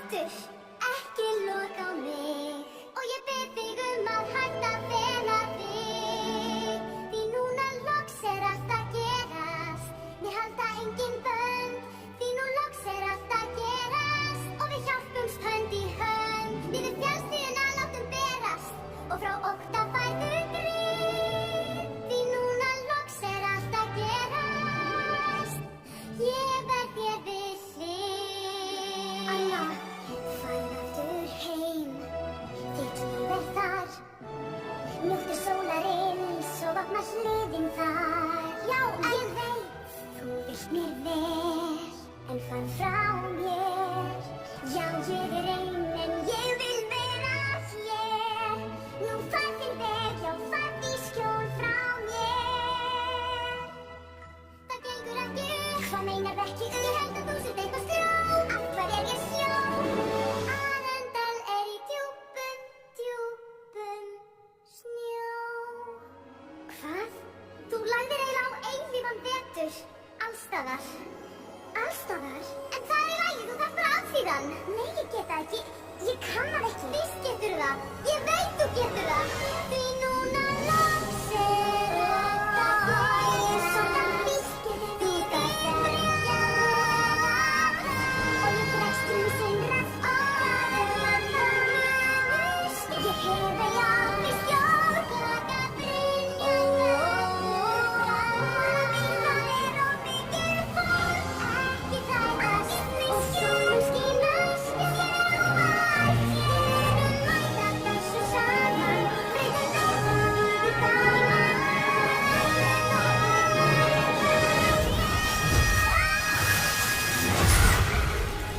aftur. Ekki loka á mig. Og ég bið þig að hætta að fela þig. Því núna loks allt að gerast. Mér halda engin bönd. Því nú loks allt að gerast. Og við hjálpumst hönd í hönd. Við fjölskylduna látum berast. Og frá ótta færðu grið. Því núna loks allt að gerast. Ég verð þér við hlið. Anna, farðu aftur heim. Þitt líf þar. Njóttu sólarins og vakna hliðin þar. Já, ég veit, þú vilt mér vel, en fann frá mér. Já, ég ein, en ég vil vera hér. Nú far þinn veg, já, far í skjól frá mér. Það gengur ekki upp. Hvað meinar ekki upp? Ég held að þú sért eitthvað strjó. Af hvar ég sjó? Arendal í djúpum, djúpum snjó. Hvað? Þú lagðir eiginlega á eilífan vetur. Allstaðar. Allstaðar? En það í lagi, þú þarft bara afþýðan. Nei, ég get það ekki. Ég kann það ekki. Víst getur það. Ég veit þú getur það. Því núna